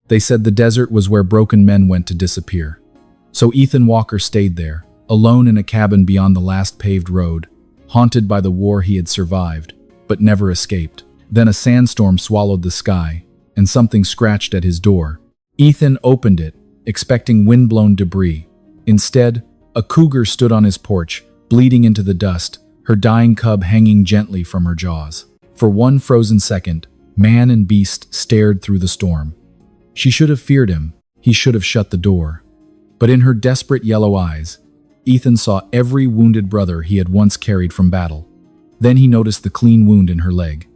They said the desert was where broken men went to disappear. So Ethan Walker stayed there, alone in a cabin beyond the last paved road, haunted by the war he had survived, but never escaped. Then a sandstorm swallowed the sky, and something scratched at his door. Ethan opened it, expecting wind-blown debris. Instead, a cougar stood on his porch, bleeding into the dust, her dying cub hanging gently from her jaws. For one frozen second, man and beast stared through the storm. She should have feared him. He should have shut the door. But in her desperate yellow eyes, Ethan saw every wounded brother he had once carried from battle. Then he noticed the clean wound in her leg.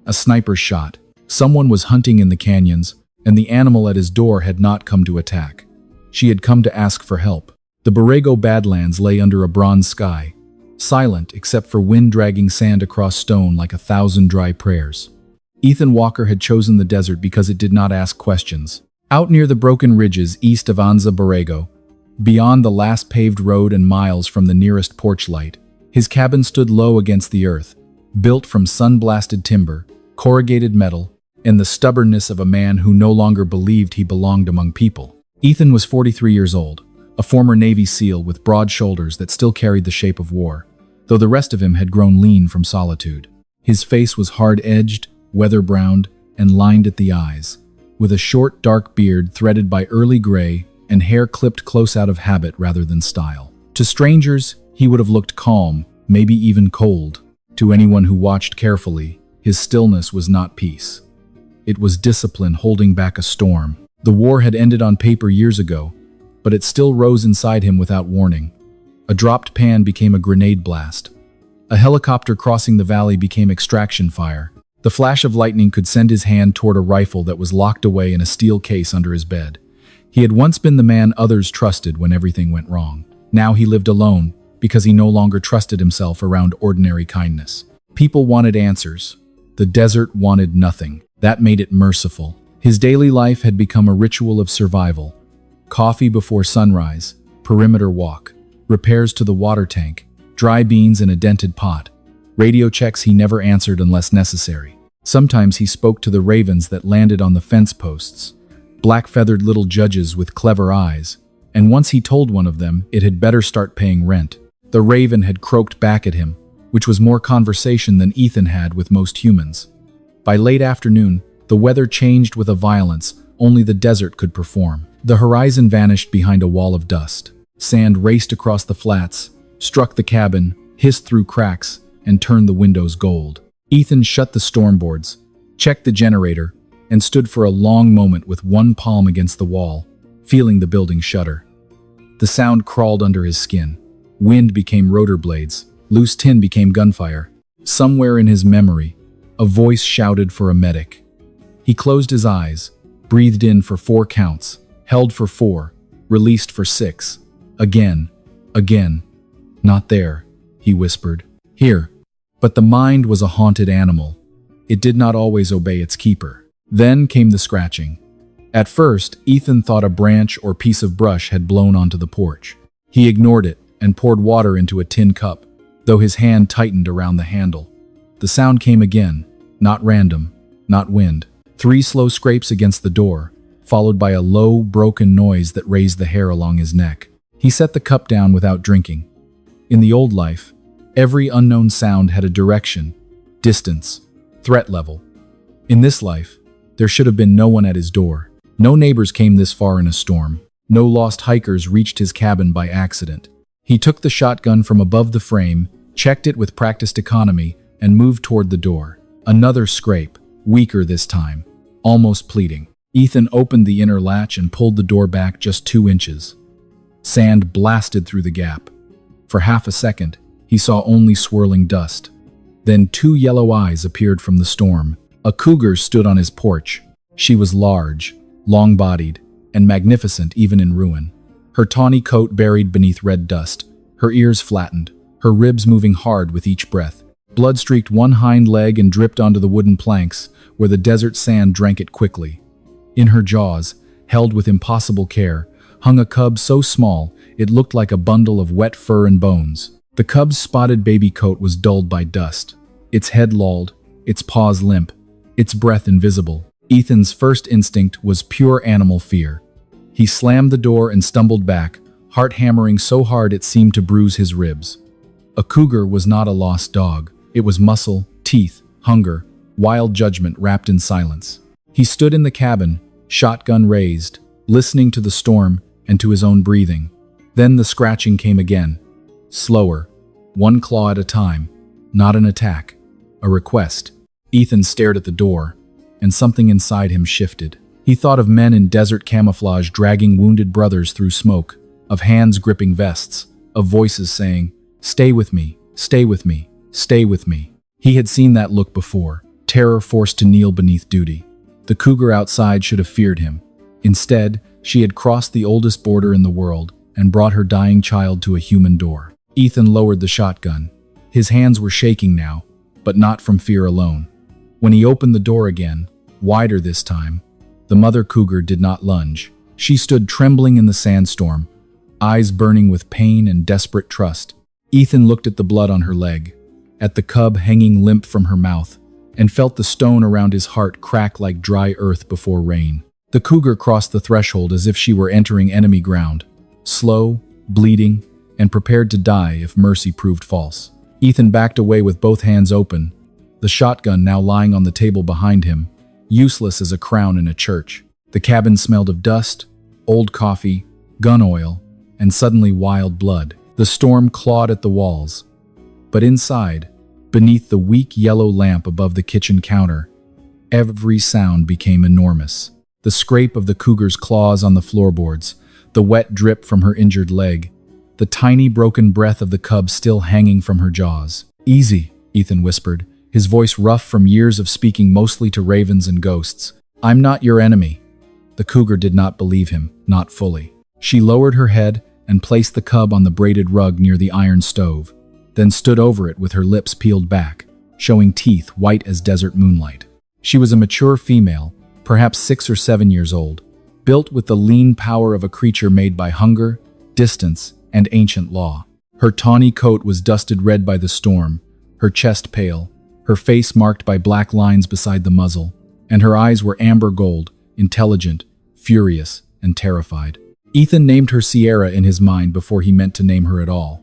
A sniper's shot. Someone was hunting in the canyons, and the animal at his door had not come to attack. She had come to ask for help. The Borrego Badlands lay under a bronze sky, silent except for wind dragging sand across stone like 1,000 dry prayers. Ethan Walker had chosen the desert because it did not ask questions. Out near the broken ridges east of Anza Borrego, beyond the last paved road and miles from the nearest porch light, his cabin stood low against the earth, built from sun-blasted timber, corrugated metal, and the stubbornness of a man who no longer believed he belonged among people. Ethan was 43 years old, a former Navy SEAL with broad shoulders that still carried the shape of war, though the rest of him had grown lean from solitude. His face was hard-edged, weather-browned, and lined at the eyes, with a short, dark beard threaded by early gray and hair clipped close out of habit rather than style. To strangers, he would have looked calm, maybe even cold. To anyone who watched carefully, his stillness was not peace. It was discipline holding back a storm. The war had ended on paper years ago, but it still rose inside him without warning. A dropped pan became a grenade blast. A helicopter crossing the valley became extraction fire. The flash of lightning could send his hand toward a rifle that was locked away in a steel case under his bed. He had once been the man others trusted when everything went wrong. Now he lived alone because he no longer trusted himself around ordinary kindness. People wanted answers. The desert wanted nothing. That made it merciful. His daily life had become a ritual of survival. Coffee before sunrise, perimeter walk, repairs to the water tank, dry beans in a dented pot, radio checks he never answered unless necessary. Sometimes he spoke to the ravens that landed on the fence posts, black-feathered little judges with clever eyes, and once he told one of them it had better start paying rent. The raven had croaked back at him, which was more conversation than Ethan had with most humans. By late afternoon, the weather changed with a violence only the desert could perform. The horizon vanished behind a wall of dust. Sand raced across the flats, struck the cabin, hissed through cracks, and turned the windows gold. Ethan shut the stormboards, checked the generator, and stood for a long moment with one palm against the wall, feeling the building shudder. The sound crawled under his skin. Wind became rotor blades. Loose tin became gunfire. Somewhere in his memory, a voice shouted for a medic. He closed his eyes, breathed in for 4 counts, held for 4, released for 6. Again. Not there, he whispered. Here. But the mind was a haunted animal. It did not always obey its keeper. Then came the scratching. At first, Ethan thought a branch or piece of brush had blown onto the porch. He ignored it and poured water into a tin cup, though his hand tightened around the handle. The sound came again, not random, not wind. 3 slow scrapes against the door, followed by a low, broken noise that raised the hair along his neck. He set the cup down without drinking. In the old life, every unknown sound had a direction, distance, threat level. In this life, there should have been no one at his door. No neighbors came this far in a storm. No lost hikers reached his cabin by accident. He took the shotgun from above the frame, checked it with practiced economy, and moved toward the door. Another scrape, weaker this time, almost pleading. Ethan opened the inner latch and pulled the door back just 2 inches. Sand blasted through the gap. For half a second, he saw only swirling dust. Then 2 yellow eyes appeared from the storm. A cougar stood on his porch. She was large, long-bodied, and magnificent even in ruin. Her tawny coat buried beneath red dust, her ears flattened, her ribs moving hard with each breath. Blood streaked one hind leg and dripped onto the wooden planks, where the desert sand drank it quickly. In her jaws, held with impossible care, hung a cub so small it looked like a bundle of wet fur and bones. The cub's spotted baby coat was dulled by dust, its head lolled, its paws limp, its breath invisible. Ethan's first instinct was pure animal fear. He slammed the door and stumbled back, heart hammering so hard it seemed to bruise his ribs. A cougar was not a lost dog. It was muscle, teeth, hunger, wild judgment wrapped in silence. He stood in the cabin, shotgun raised, listening to the storm and to his own breathing. Then the scratching came again. Slower, one claw at a time. Not an attack, a request. Ethan stared at the door, and something inside him shifted. He thought of men in desert camouflage dragging wounded brothers through smoke, of hands gripping vests, of voices saying, "Stay with me, stay with me, stay with me." He had seen that look before, terror forced to kneel beneath duty. The cougar outside should have feared him. Instead, she had crossed the oldest border in the world and brought her dying child to a human door. Ethan lowered the shotgun. His hands were shaking now, but not from fear alone. When he opened the door again, wider this time, the mother cougar did not lunge. She stood trembling in the sandstorm, eyes burning with pain and desperate trust. Ethan looked at the blood on her leg, at the cub hanging limp from her mouth, and felt the stone around his heart crack like dry earth before rain. The cougar crossed the threshold as if she were entering enemy ground, slow, bleeding, and prepared to die if mercy proved false. Ethan backed away with both hands open, the shotgun now lying on the table behind him, useless as a crown in a church. The cabin smelled of dust, old coffee, gun oil, and suddenly wild blood. The storm clawed at the walls. But inside, beneath the weak yellow lamp above the kitchen counter, every sound became enormous. The scrape of the cougar's claws on the floorboards, the wet drip from her injured leg, the tiny broken breath of the cub still hanging from her jaws. "Easy," Ethan whispered, his voice rough from years of speaking mostly to ravens and ghosts. "I'm not your enemy." The cougar did not believe him, not fully. She lowered her head and placed the cub on the braided rug near the iron stove, then stood over it with her lips peeled back, showing teeth white as desert moonlight. She was a mature female, perhaps 6 or 7 years old, built with the lean power of a creature made by hunger, distance, and ancient law. Her tawny coat was dusted red by the storm, her chest pale, her face marked by black lines beside the muzzle, and her eyes were amber gold, intelligent, furious, and terrified. Ethan named her Sierra in his mind before he meant to name her at all,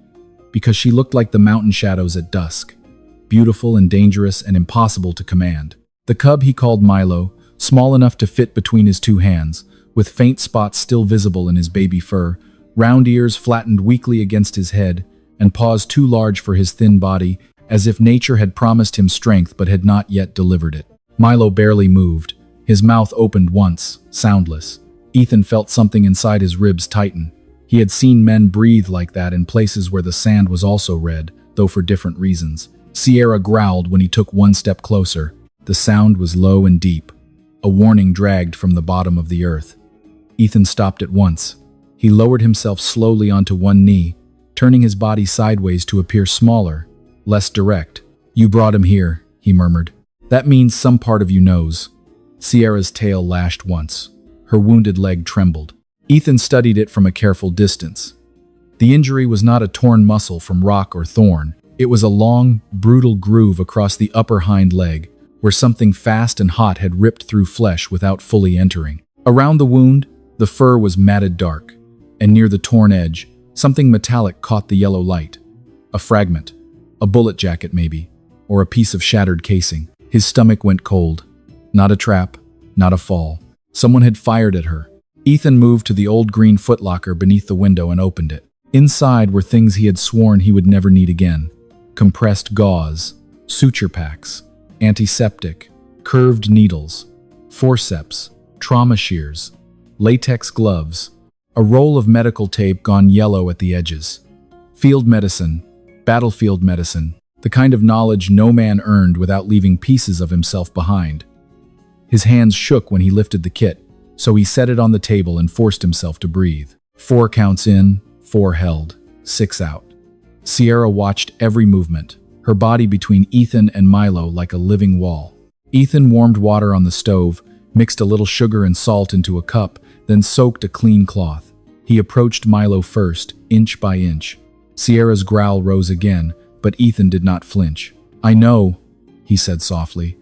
because she looked like the mountain shadows at dusk, beautiful and dangerous and impossible to command. The cub he called Milo, small enough to fit between his two hands, with faint spots still visible in his baby fur, round ears flattened weakly against his head, and paws too large for his thin body, as if nature had promised him strength but had not yet delivered it. Milo barely moved. His mouth opened once, soundless. Ethan felt something inside his ribs tighten. He had seen men breathe like that in places where the sand was also red, though for different reasons. Sierra growled when he took one step closer. The sound was low and deep, a warning dragged from the bottom of the earth. Ethan stopped at once. He lowered himself slowly onto one knee, turning his body sideways to appear smaller, less direct. "You brought him here," he murmured. "That means some part of you knows." Sierra's tail lashed once. Her wounded leg trembled. Ethan studied it from a careful distance. The injury was not a torn muscle from rock or thorn. It was a long, brutal groove across the upper hind leg, where something fast and hot had ripped through flesh without fully entering. Around the wound, the fur was matted dark, and near the torn edge, something metallic caught the yellow light. A fragment, a bullet jacket maybe, or a piece of shattered casing. His stomach went cold. Not a trap, not a fall. Someone had fired at her. Ethan moved to the old green footlocker beneath the window and opened it. Inside were things he had sworn he would never need again. Compressed gauze, suture packs, antiseptic, curved needles, forceps, trauma shears, latex gloves, a roll of medical tape gone yellow at the edges. Field medicine, battlefield medicine, the kind of knowledge no man earned without leaving pieces of himself behind. His hands shook when he lifted the kit, so he set it on the table and forced himself to breathe. 4 counts in, 4 held, 6 out. Sierra watched every movement, her body between Ethan and Milo like a living wall. Ethan warmed water on the stove, mixed a little sugar and salt into a cup, then soaked a clean cloth. He approached Milo first, inch by inch. Sierra's growl rose again, but Ethan did not flinch. "I know," he said softly.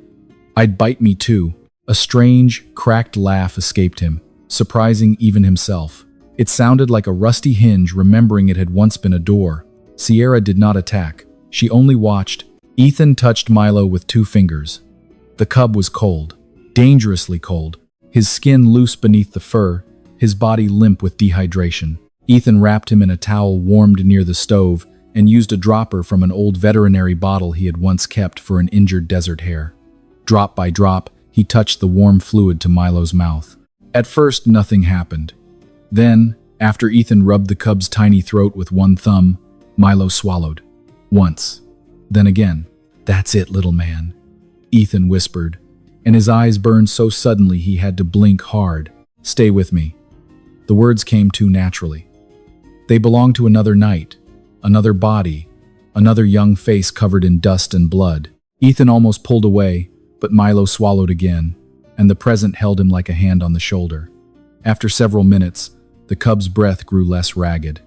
"I'd bite me too." A strange, cracked laugh escaped him, surprising even himself. It sounded like a rusty hinge, remembering it had once been a door. Sierra did not attack. She only watched. Ethan touched Milo with 2 fingers. The cub was cold, dangerously cold, his skin loose beneath the fur, his body limp with dehydration. Ethan wrapped him in a towel warmed near the stove and used a dropper from an old veterinary bottle he had once kept for an injured desert hare. Drop by drop, he touched the warm fluid to Milo's mouth. At first, nothing happened. Then, after Ethan rubbed the cub's tiny throat with 1 thumb, Milo swallowed. Once. Then again. "That's it, little man," Ethan whispered, and his eyes burned so suddenly he had to blink hard. "Stay with me." The words came too naturally. They belonged to another night, another body, another young face covered in dust and blood. Ethan almost pulled away, but Milo swallowed again, and the present held him like a hand on the shoulder. After several minutes, the cub's breath grew less ragged.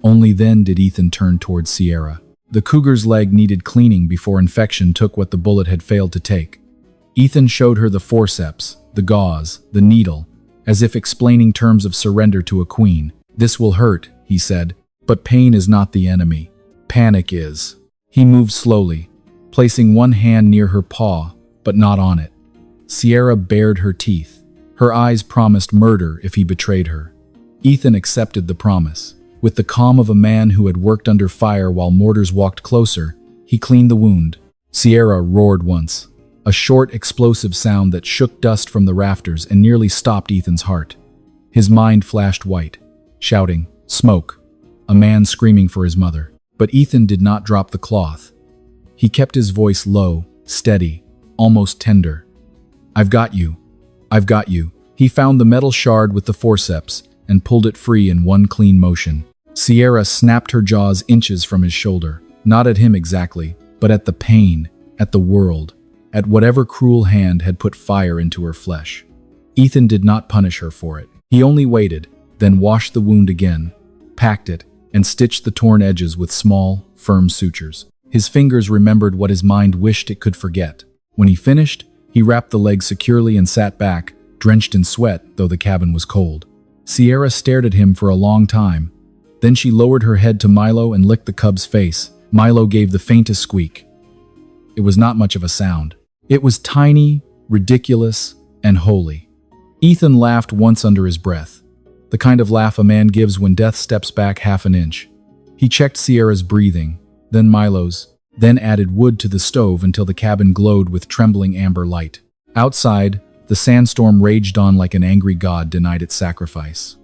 Only then did Ethan turn towards Sierra. The cougar's leg needed cleaning before infection took what the bullet had failed to take. Ethan showed her the forceps, the gauze, the needle, as if explaining terms of surrender to a queen. "This will hurt," he said, "but pain is not the enemy. Panic is." He moved slowly, placing 1 hand near her paw, but not on it. Sierra bared her teeth. Her eyes promised murder if he betrayed her. Ethan accepted the promise. With the calm of a man who had worked under fire while mortars walked closer, he cleaned the wound. Sierra roared once, a short, explosive sound that shook dust from the rafters and nearly stopped Ethan's heart. His mind flashed white, shouting, "Smoke!" A man screaming for his mother. But Ethan did not drop the cloth. He kept his voice low, steady, almost tender. "I've got you. I've got you." He found the metal shard with the forceps and pulled it free in 1 clean motion. Sierra snapped her jaws inches from his shoulder, not at him exactly, but at the pain, at the world, at whatever cruel hand had put fire into her flesh. Ethan did not punish her for it. He only waited, then washed the wound again, packed it, and stitched the torn edges with small, firm sutures. His fingers remembered what his mind wished it could forget. When he finished, he wrapped the leg securely and sat back, drenched in sweat, though the cabin was cold. Sierra stared at him for a long time. Then she lowered her head to Milo and licked the cub's face. Milo gave the faintest squeak. It was not much of a sound. It was tiny, ridiculous, and holy. Ethan laughed once under his breath, the kind of laugh a man gives when death steps back half an inch. He checked Sierra's breathing, then Milo's, then added wood to the stove until the cabin glowed with trembling amber light. Outside, the sandstorm raged on like an angry god denied its sacrifice.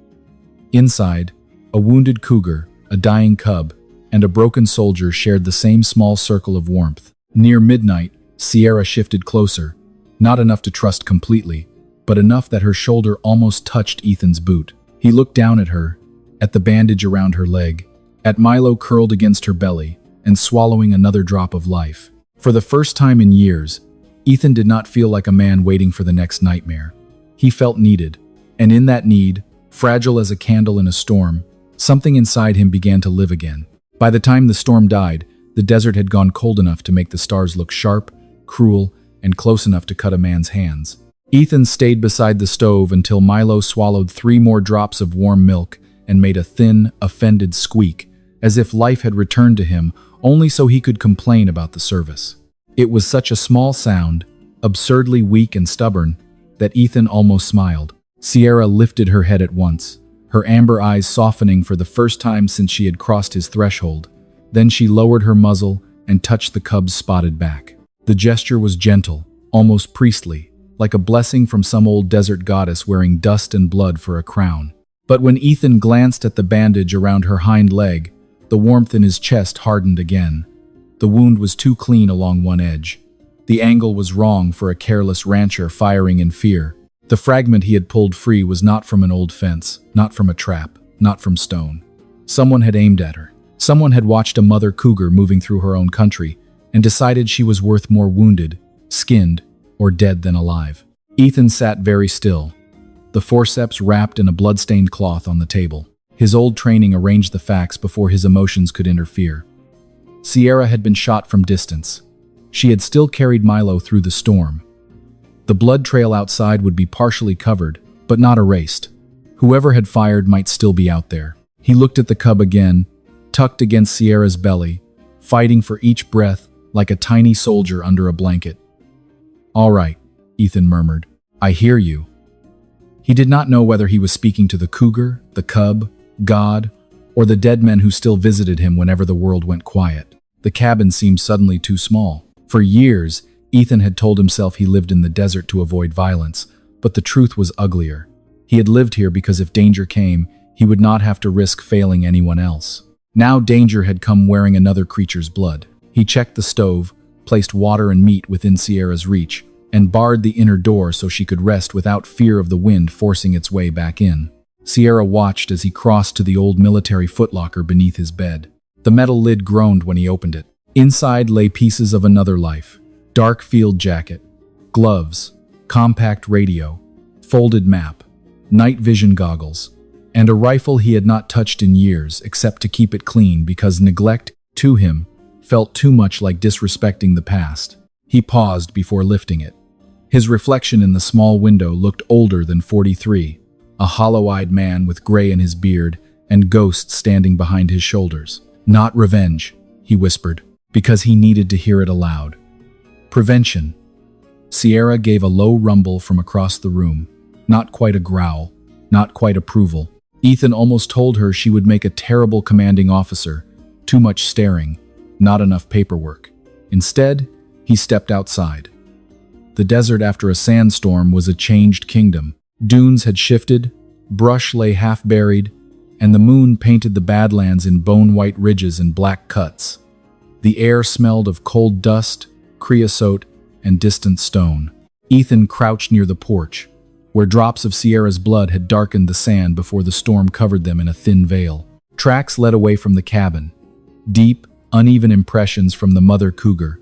Inside, a wounded cougar, a dying cub, and a broken soldier shared the same small circle of warmth. Near midnight, Sierra shifted closer, not enough to trust completely, but enough that her shoulder almost touched Ethan's boot. He looked down at her, at the bandage around her leg, at Milo curled against her belly, and swallowing another drop of life. For the first time in years, Ethan did not feel like a man waiting for the next nightmare. He felt needed, and in that need, fragile as a candle in a storm, something inside him began to live again. By the time the storm died, the desert had gone cold enough to make the stars look sharp, cruel, and close enough to cut a man's hands. Ethan stayed beside the stove until Milo swallowed 3 more drops of warm milk and made a thin, offended squeak, as if life had returned to him only so he could complain about the service. It was such a small sound, absurdly weak and stubborn, that Ethan almost smiled. Sierra lifted her head at once, her amber eyes softening for the first time since she had crossed his threshold. Then she lowered her muzzle and touched the cub's spotted back. The gesture was gentle, almost priestly, like a blessing from some old desert goddess wearing dust and blood for a crown. But when Ethan glanced at the bandage around her hind leg, the warmth in his chest hardened again. The wound was too clean along one edge. The angle was wrong for a careless rancher firing in fear. The fragment he had pulled free was not from an old fence, not from a trap, not from stone. Someone had aimed at her. Someone had watched a mother cougar moving through her own country and decided she was worth more wounded, skinned, or dead than alive. Ethan sat very still, the forceps wrapped in a blood-stained cloth on the table. His old training arranged the facts before his emotions could interfere. Sierra had been shot from distance. She had still carried Milo through the storm. The blood trail outside would be partially covered, but not erased. Whoever had fired might still be out there. He looked at the cub again, tucked against Sierra's belly, fighting for each breath like a tiny soldier under a blanket. "All right," Ethan murmured. "I hear you." He did not know whether he was speaking to the cougar, the cub, God, or the dead men who still visited him whenever the world went quiet. The cabin seemed suddenly too small. For years, Ethan had told himself he lived in the desert to avoid violence, but the truth was uglier. He had lived here because if danger came, he would not have to risk failing anyone else. Now danger had come wearing another creature's blood. He checked the stove, placed water and meat within Sierra's reach, and barred the inner door so she could rest without fear of the wind forcing its way back in. Sierra watched as he crossed to the old military footlocker beneath his bed. The metal lid groaned when he opened it. Inside lay pieces of another life: dark field jacket, gloves, compact radio, folded map, night vision goggles, and a rifle he had not touched in years except to keep it clean because neglect, to him, felt too much like disrespecting the past. He paused before lifting it. His reflection in the small window looked older than 43, a hollow-eyed man with gray in his beard and ghosts standing behind his shoulders. "Not revenge," he whispered, because he needed to hear it aloud. "Prevention." Sierra gave a low rumble from across the room. Not quite a growl, not quite approval. Ethan almost told her she would make a terrible commanding officer. Too much staring, not enough paperwork. Instead, he stepped outside. The desert after a sandstorm was a changed kingdom. Dunes had shifted, brush lay half-buried, and the moon painted the badlands in bone-white ridges and black cuts. The air smelled of cold dust, creosote, and distant stone. Ethan crouched near the porch, where drops of Sierra's blood had darkened the sand before the storm covered them in a thin veil. Tracks led away from the cabin. Deep, uneven impressions from the mother cougar,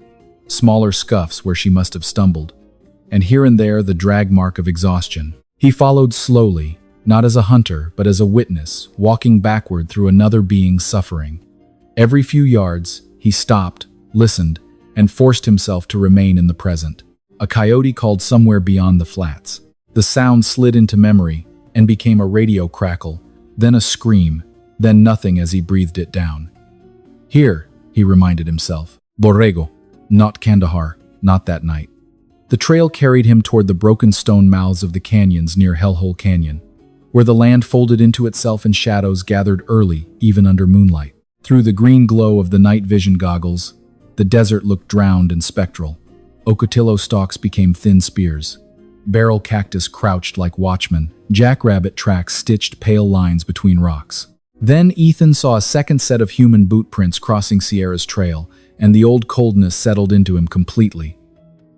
smaller scuffs where she must have stumbled, and here and there the drag mark of exhaustion. He followed slowly, not as a hunter, but as a witness, walking backward through another being's suffering. Every few yards, he stopped, listened, and forced himself to remain in the present. A coyote called somewhere beyond the flats. The sound slid into memory and became a radio crackle, then a scream, then nothing as he breathed it down. Here, he reminded himself. Borrego, not Kandahar, not that night. The trail carried him toward the broken stone mouths of the canyons near Hellhole Canyon, where the land folded into itself and shadows gathered early, even under moonlight. Through the green glow of the night vision goggles, the desert looked drowned and spectral. Ocotillo stalks became thin spears. Barrel cactus crouched like watchmen. Jackrabbit tracks stitched pale lines between rocks. Then Ethan saw a second set of human boot prints crossing Sierra's trail, and the old coldness settled into him completely.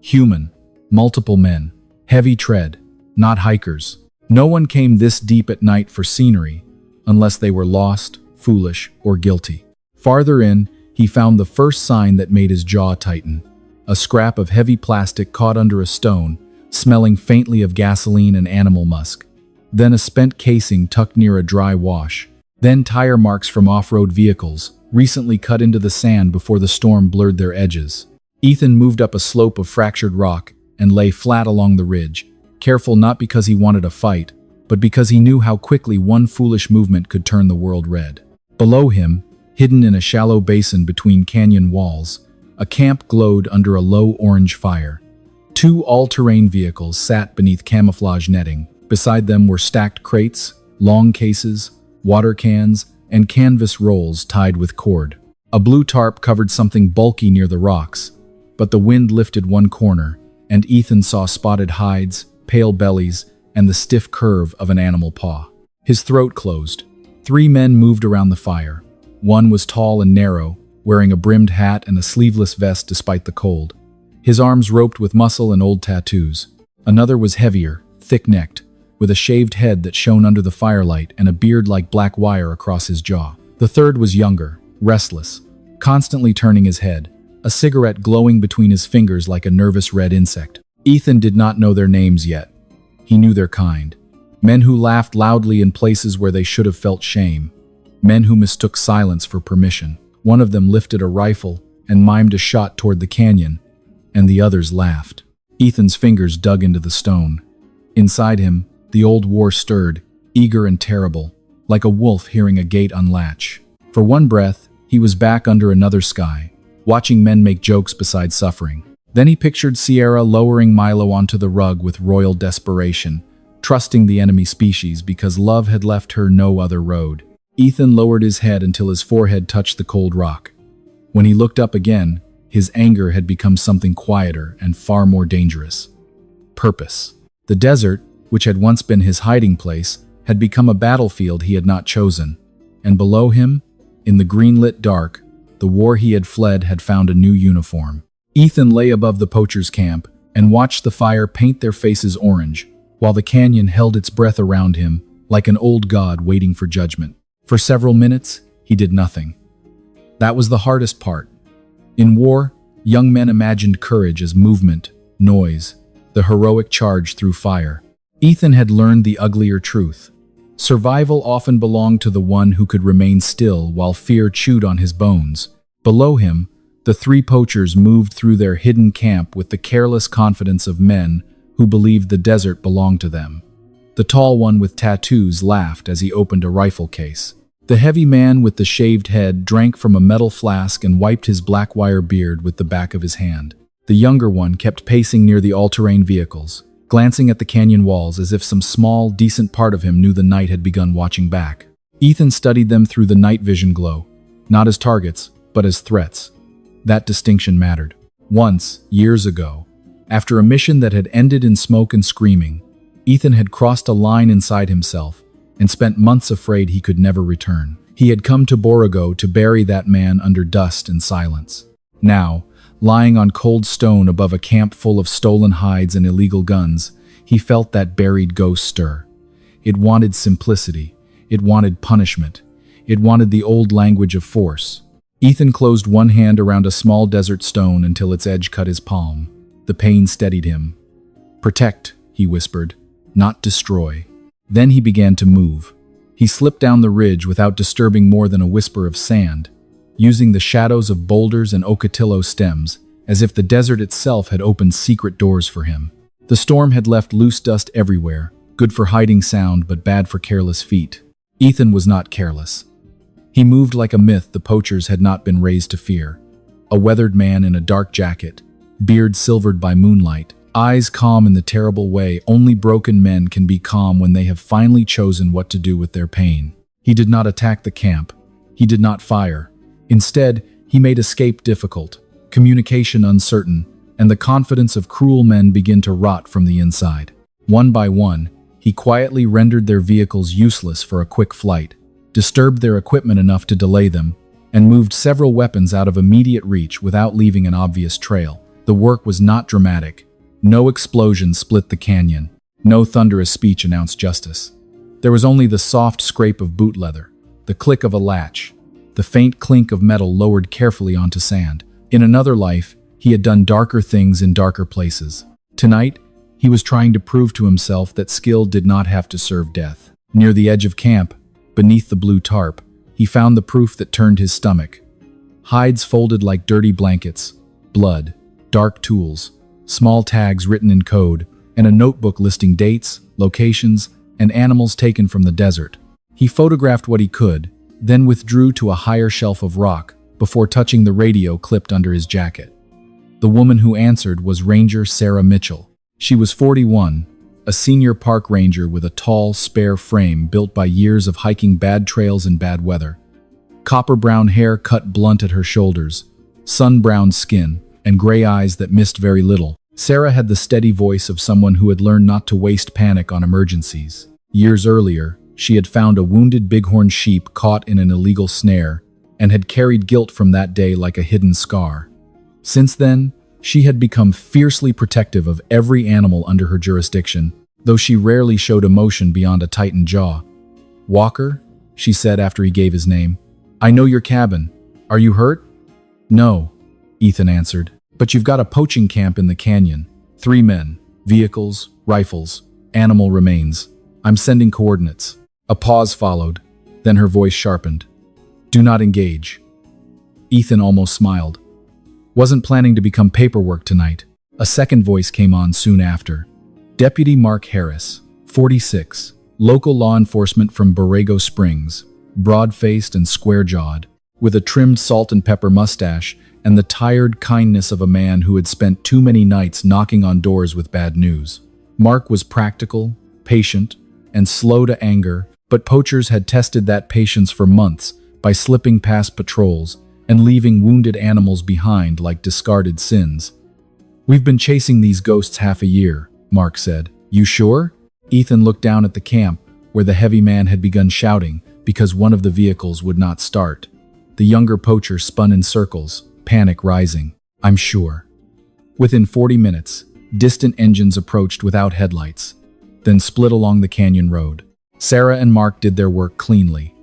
Human. Multiple men. Heavy tread. Not hikers. No one came this deep at night for scenery, unless they were lost, foolish, or guilty. Farther in, he found the first sign that made his jaw tighten. A scrap of heavy plastic caught under a stone, smelling faintly of gasoline and animal musk. Then a spent casing tucked near a dry wash. Then tire marks from off-road vehicles, recently cut into the sand before the storm blurred their edges. Ethan moved up a slope of fractured rock and lay flat along the ridge, careful not because he wanted a fight, but because he knew how quickly one foolish movement could turn the world red. Below him, hidden in a shallow basin between canyon walls, a camp glowed under a low orange fire. Two all-terrain vehicles sat beneath camouflage netting. Beside them were stacked crates, long cases, water cans, and canvas rolls tied with cord. A blue tarp covered something bulky near the rocks, but the wind lifted one corner, and Ethan saw spotted hides, pale bellies, and the stiff curve of an animal paw. His throat closed. 3 men moved around the fire. One was tall and narrow, wearing a brimmed hat and a sleeveless vest despite the cold. His arms roped with muscle and old tattoos. Another was heavier, thick-necked, with a shaved head that shone under the firelight and a beard like black wire across his jaw. The third was younger, restless, constantly turning his head, a cigarette glowing between his fingers like a nervous red insect. Ethan did not know their names yet. He knew their kind. Men who laughed loudly in places where they should have felt shame. Men who mistook silence for permission. One of them lifted a rifle and mimed a shot toward the canyon, and the others laughed. Ethan's fingers dug into the stone. Inside him, the old war stirred, eager and terrible, like a wolf hearing a gate unlatch. For one breath, he was back under another sky, watching men make jokes beside suffering. Then he pictured Sierra lowering Milo onto the rug with royal desperation, trusting the enemy species because love had left her no other road. Ethan lowered his head until his forehead touched the cold rock. When he looked up again, his anger had become something quieter and far more dangerous. Purpose. The desert, which had once been his hiding place, had become a battlefield he had not chosen. And below him, in the green-lit dark, the war he had fled had found a new uniform. Ethan lay above the poachers' camp and watched the fire paint their faces orange, while the canyon held its breath around him like an old god waiting for judgment. For several minutes, he did nothing. That was the hardest part. In war, young men imagined courage as movement, noise, the heroic charge through fire. Ethan had learned the uglier truth. Survival often belonged to the one who could remain still while fear chewed on his bones. Below him, the three poachers moved through their hidden camp with the careless confidence of men who believed the desert belonged to them. The tall one with tattoos laughed as he opened a rifle case. The heavy man with the shaved head drank from a metal flask and wiped his black wire beard with the back of his hand. The younger one kept pacing near the all-terrain vehicles, glancing at the canyon walls as if some small, decent part of him knew the night had begun watching back. Ethan studied them through the night vision glow, not as targets, but as threats. That distinction mattered. Once, years ago, after a mission that had ended in smoke and screaming, Ethan had crossed a line inside himself and spent months afraid he could never return. He had come to Borogo to bury that man under dust and silence. Now, lying on cold stone above a camp full of stolen hides and illegal guns, he felt that buried ghost stir. It wanted simplicity. It wanted punishment. It wanted the old language of force. Ethan closed one hand around a small desert stone until its edge cut his palm. The pain steadied him. "Protect," he whispered, "not destroy." Then he began to move. He slipped down the ridge without disturbing more than a whisper of sand, using the shadows of boulders and ocotillo stems as if the desert itself had opened secret doors for him. The storm had left loose dust everywhere, good for hiding sound but bad for careless feet. Ethan was not careless. He moved like a myth the poachers had not been raised to fear. A weathered man in a dark jacket, beard silvered by moonlight, eyes calm in the terrible way only broken men can be calm when they have finally chosen what to do with their pain. He did not attack the camp. He did not fire. Instead, he made escape difficult, communication uncertain, and the confidence of cruel men begin to rot from the inside. One by one, he quietly rendered their vehicles useless for a quick flight, disturbed their equipment enough to delay them, and moved several weapons out of immediate reach without leaving an obvious trail. The work was not dramatic. No explosion split the canyon. No thunderous speech announced justice. There was only the soft scrape of boot leather, the click of a latch, the faint clink of metal lowered carefully onto sand. In another life, he had done darker things in darker places. Tonight, he was trying to prove to himself that skill did not have to serve death. Near the edge of camp, beneath the blue tarp, he found the proof that turned his stomach. Hides folded like dirty blankets, blood, dark tools, small tags written in code, and a notebook listing dates, locations, and animals taken from the desert. He photographed what he could, then withdrew to a higher shelf of rock before touching the radio clipped under his jacket. The woman who answered was Ranger Sarah Mitchell. She was 41, a senior park ranger with a tall, spare frame built by years of hiking bad trails and bad weather. Copper-brown hair cut blunt at her shoulders, sun-browned skin, and gray eyes that missed very little. Sarah had the steady voice of someone who had learned not to waste panic on emergencies. Years earlier, she had found a wounded bighorn sheep caught in an illegal snare and had carried guilt from that day like a hidden scar. Since then, she had become fiercely protective of every animal under her jurisdiction, though she rarely showed emotion beyond a tightened jaw. "Walker," she said after he gave his name, "I know your cabin. Are you hurt?" "No," Ethan answered. "But you've got a poaching camp in the canyon. 3 men, vehicles, rifles, animal remains. I'm sending coordinates." A pause followed, then her voice sharpened. "Do not engage." Ethan almost smiled. Wasn't planning to become paperwork tonight. A second voice came on soon after. Deputy Mark Harris, 46, local law enforcement from Borrego Springs, broad-faced and square-jawed, with a trimmed salt and pepper mustache and the tired kindness of a man who had spent too many nights knocking on doors with bad news. Mark was practical, patient, and slow to anger, but poachers had tested that patience for months by slipping past patrols and leaving wounded animals behind like discarded sins. "We've been chasing these ghosts half a year," Mark said. "You sure?" Ethan looked down at the camp, where the heavy man had begun shouting because one of the vehicles would not start. The younger poacher spun in circles, panic rising. "I'm sure." Within 40 minutes, distant engines approached without headlights, then split along the canyon road. Sarah and Mark did their work cleanly.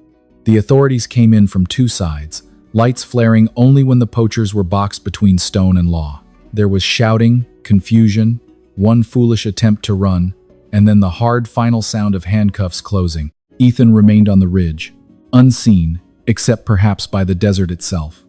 The authorities came in from two sides, lights flaring only when the poachers were boxed between stone and law. There was shouting, confusion, one foolish attempt to run, and then the hard final sound of handcuffs closing. Ethan remained on the ridge, unseen, except perhaps by the desert itself.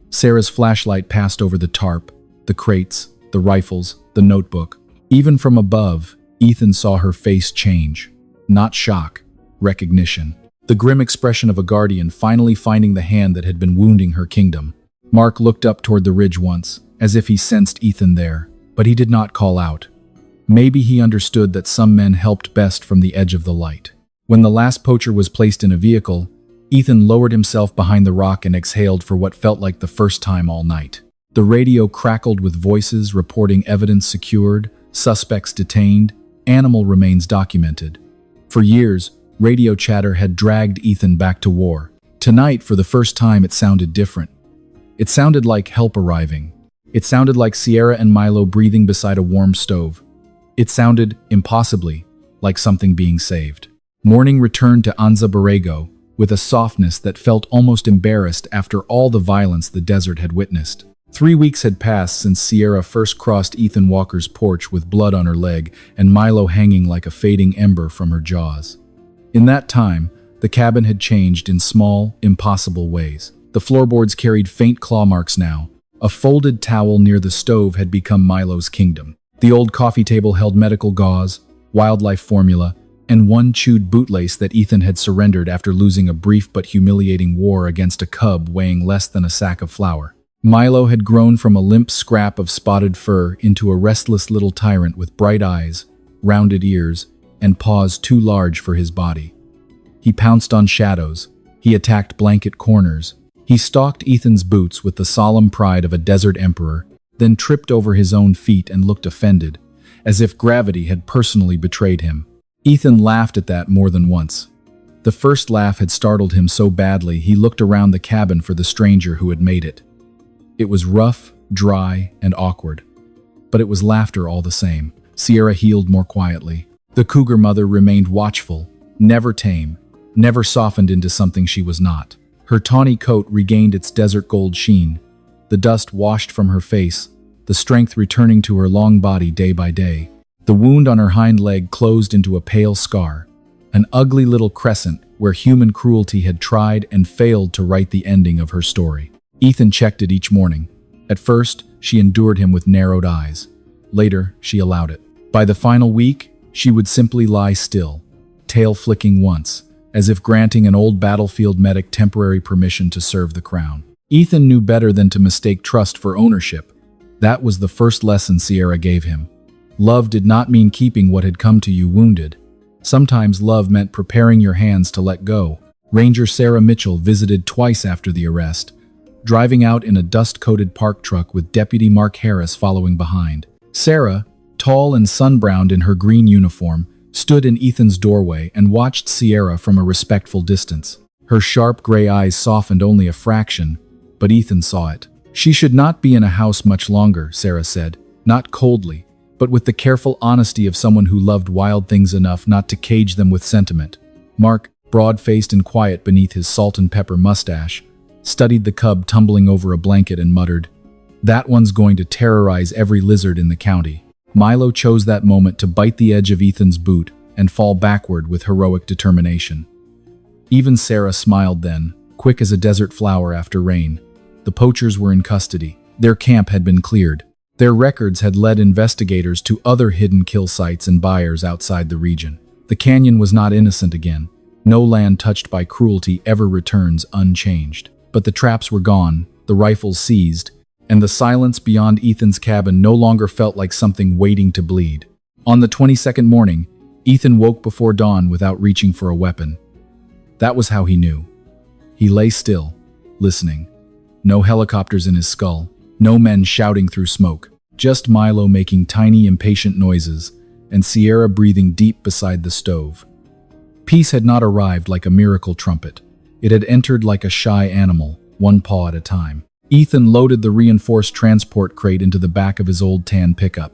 Sarah's flashlight passed over the tarp, the crates, the rifles, the notebook. Even from above, Ethan saw her face change. Not shock, recognition. The grim expression of a guardian finally finding the hand that had been wounding her kingdom. Mark looked up toward the ridge once, as if he sensed Ethan there, but he did not call out. Maybe he understood that some men helped best from the edge of the light. When the last poacher was placed in a vehicle, Ethan lowered himself behind the rock and exhaled for what felt like the first time all night. The radio crackled with voices reporting evidence secured, suspects detained, animal remains documented. For years, radio chatter had dragged Ethan back to war. Tonight, for the first time, it sounded different. It sounded like help arriving. It sounded like Sierra and Milo breathing beside a warm stove. It sounded, impossibly, like something being saved. Morning returned to Anza Borrego with a softness that felt almost embarrassed after all the violence the desert had witnessed. 3 weeks had passed since Sierra first crossed Ethan Walker's porch with blood on her leg and Milo hanging like a fading ember from her jaws. In that time, the cabin had changed in small, impossible ways. The floorboards carried faint claw marks now. A folded towel near the stove had become Milo's kingdom. The old coffee table held medical gauze, wildlife formula, and one chewed bootlace that Ethan had surrendered after losing a brief but humiliating war against a cub weighing less than a sack of flour. Milo had grown from a limp scrap of spotted fur into a restless little tyrant with bright eyes, rounded ears, and paws too large for his body. He pounced on shadows. He attacked blanket corners. He stalked Ethan's boots with the solemn pride of a desert emperor, then tripped over his own feet and looked offended, as if gravity had personally betrayed him. Ethan laughed at that more than once. The first laugh had startled him so badly he looked around the cabin for the stranger who had made it. It was rough, dry, and awkward. But it was laughter all the same. Sierra healed more quietly. The Cougar mother remained watchful, never tame, never softened into something she was not. Her tawny coat regained its desert gold sheen. The dust washed from her face, the strength returning to her long body day by day. The wound on her hind leg closed into a pale scar, an ugly little crescent where human cruelty had tried and failed to write the ending of her story. Ethan checked it each morning. At first, she endured him with narrowed eyes. Later, she allowed it. By the final week, she would simply lie still, tail flicking once, as if granting an old battlefield medic temporary permission to serve the crown. Ethan knew better than to mistake trust for ownership. That was the first lesson Sierra gave him. Love did not mean keeping what had come to you wounded. Sometimes love meant preparing your hands to let go. Ranger Sarah Mitchell visited twice after the arrest, driving out in a dust-coated park truck with Deputy Mark Harris following behind. Sarah, tall and sun-browned in her green uniform, stood in Ethan's doorway and watched Sierra from a respectful distance. Her sharp gray eyes softened only a fraction, but Ethan saw it. "She should not be in a house much longer," Sarah said, not coldly, but with the careful honesty of someone who loved wild things enough not to cage them with sentiment. Mark, broad-faced and quiet beneath his salt and pepper mustache, studied the cub tumbling over a blanket and muttered, "That one's going to terrorize every lizard in the county." Milo chose that moment to bite the edge of Ethan's boot and fall backward with heroic determination. Even Sarah smiled then, quick as a desert flower after rain. The poachers were in custody. Their camp had been cleared. Their records had led investigators to other hidden kill sites and buyers outside the region. The canyon was not innocent again. No land touched by cruelty ever returns unchanged. But the traps were gone, the rifles seized, and the silence beyond Ethan's cabin no longer felt like something waiting to bleed. On the 22nd morning, Ethan woke before dawn without reaching for a weapon. That was how he knew. He lay still, listening. No helicopters in his skull, no men shouting through smoke, just Milo making tiny, impatient noises, and Sierra breathing deep beside the stove. Peace had not arrived like a miracle trumpet. It had entered like a shy animal, one paw at a time. Ethan loaded the reinforced transport crate into the back of his old tan pickup.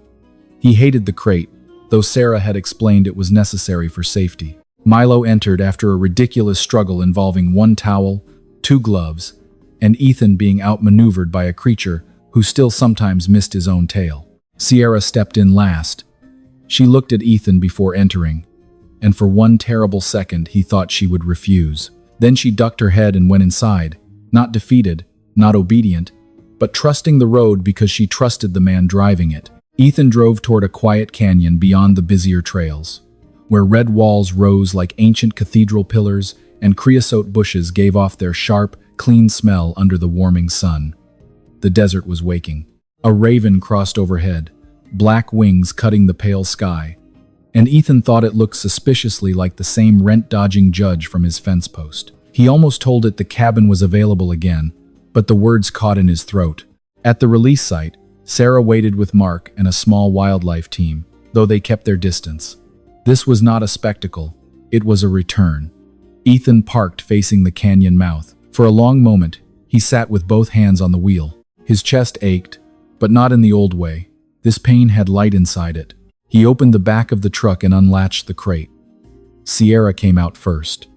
He hated the crate, though Sarah had explained it was necessary for safety. Milo entered after a ridiculous struggle involving one towel, 2 gloves, and Ethan being outmaneuvered by a creature who still sometimes missed his own tail. Sierra stepped in last. She looked at Ethan before entering, and for one terrible second he thought she would refuse. Then she ducked her head and went inside, not defeated, not obedient, but trusting the road because she trusted the man driving it. Ethan drove toward a quiet canyon beyond the busier trails, where red walls rose like ancient cathedral pillars and creosote bushes gave off their sharp, clean smell under the warming sun. The desert was waking. A raven crossed overhead, black wings cutting the pale sky, and Ethan thought it looked suspiciously like the same rent-dodging judge from his fence post. He almost told it the cabin was available again, but the words caught in his throat. At the release site, Sarah waited with Mark and a small wildlife team, though they kept their distance. This was not a spectacle, it was a return. Ethan parked facing the canyon mouth. For a long moment, he sat with both hands on the wheel. His chest ached, but not in the old way. This pain had light inside it. He opened the back of the truck and unlatched the crate. Sierra came out first.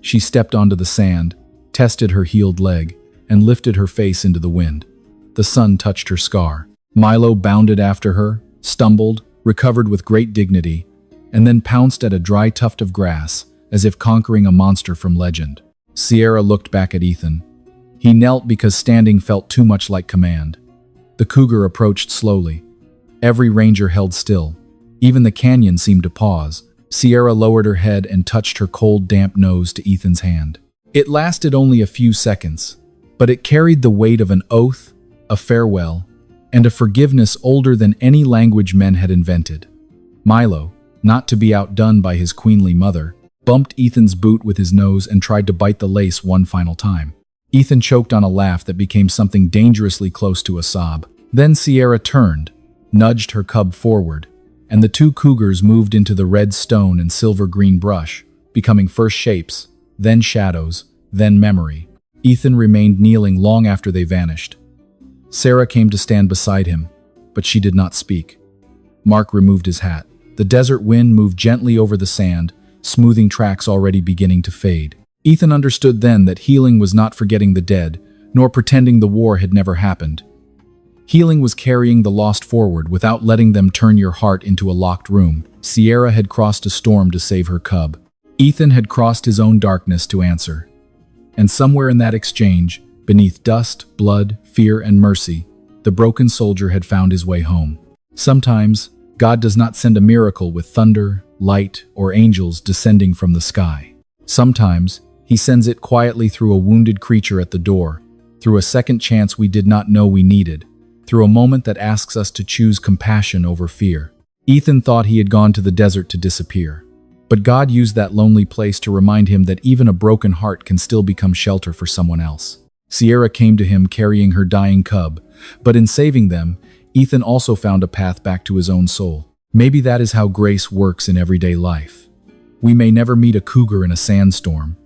She stepped onto the sand, tested her healed leg, and lifted her face into the wind. The sun touched her scar. Milo bounded after her, stumbled, recovered with great dignity, and then pounced at a dry tuft of grass, as if conquering a monster from legend. Sierra looked back at Ethan. He knelt because standing felt too much like command. The cougar approached slowly. Every ranger held still. Even the canyon seemed to pause. Sierra lowered her head and touched her cold, damp nose to Ethan's hand. It lasted only a few seconds, but it carried the weight of an oath, a farewell, and a forgiveness older than any language men had invented. Milo, not to be outdone by his queenly mother, bumped Ethan's boot with his nose and tried to bite the lace one final time. Ethan choked on a laugh that became something dangerously close to a sob. Then Sierra turned, nudged her cub forward, and the 2 cougars moved into the red stone and silver-green brush, becoming first shapes, then shadows, then memory. Ethan remained kneeling long after they vanished. Sarah came to stand beside him, but she did not speak. Mark removed his hat. The desert wind moved gently over the sand, smoothing tracks already beginning to fade. Ethan understood then that healing was not forgetting the dead, nor pretending the war had never happened. Healing was carrying the lost forward without letting them turn your heart into a locked room. Sierra had crossed a storm to save her cub. Ethan had crossed his own darkness to answer. And somewhere in that exchange, beneath dust, blood, fear, and mercy, the broken soldier had found his way home. Sometimes, God does not send a miracle with thunder, light, or angels descending from the sky. Sometimes, He sends it quietly through a wounded creature at the door, through a second chance we did not know we needed, through a moment that asks us to choose compassion over fear. Ethan thought he had gone to the desert to disappear, but God used that lonely place to remind him that even a broken heart can still become shelter for someone else. Sierra came to him carrying her dying cub, but in saving them, Ethan also found a path back to his own soul. Maybe that is how grace works in everyday life. We may never meet a cougar in a sandstorm,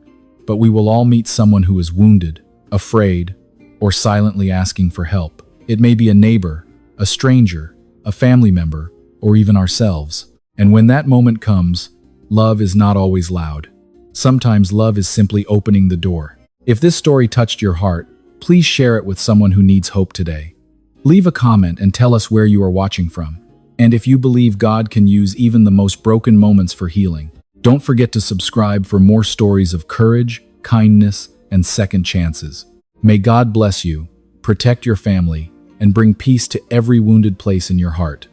but we will all meet someone who is wounded, afraid, or silently asking for help. It may be a neighbor, a stranger, a family member, or even ourselves. And when that moment comes, love is not always loud. Sometimes love is simply opening the door. If this story touched your heart, please share it with someone who needs hope today. Leave a comment and tell us where you are watching from. And if you believe God can use even the most broken moments for healing, don't forget to subscribe for more stories of courage, kindness, and second chances. May God bless you, protect your family, and bring peace to every wounded place in your heart.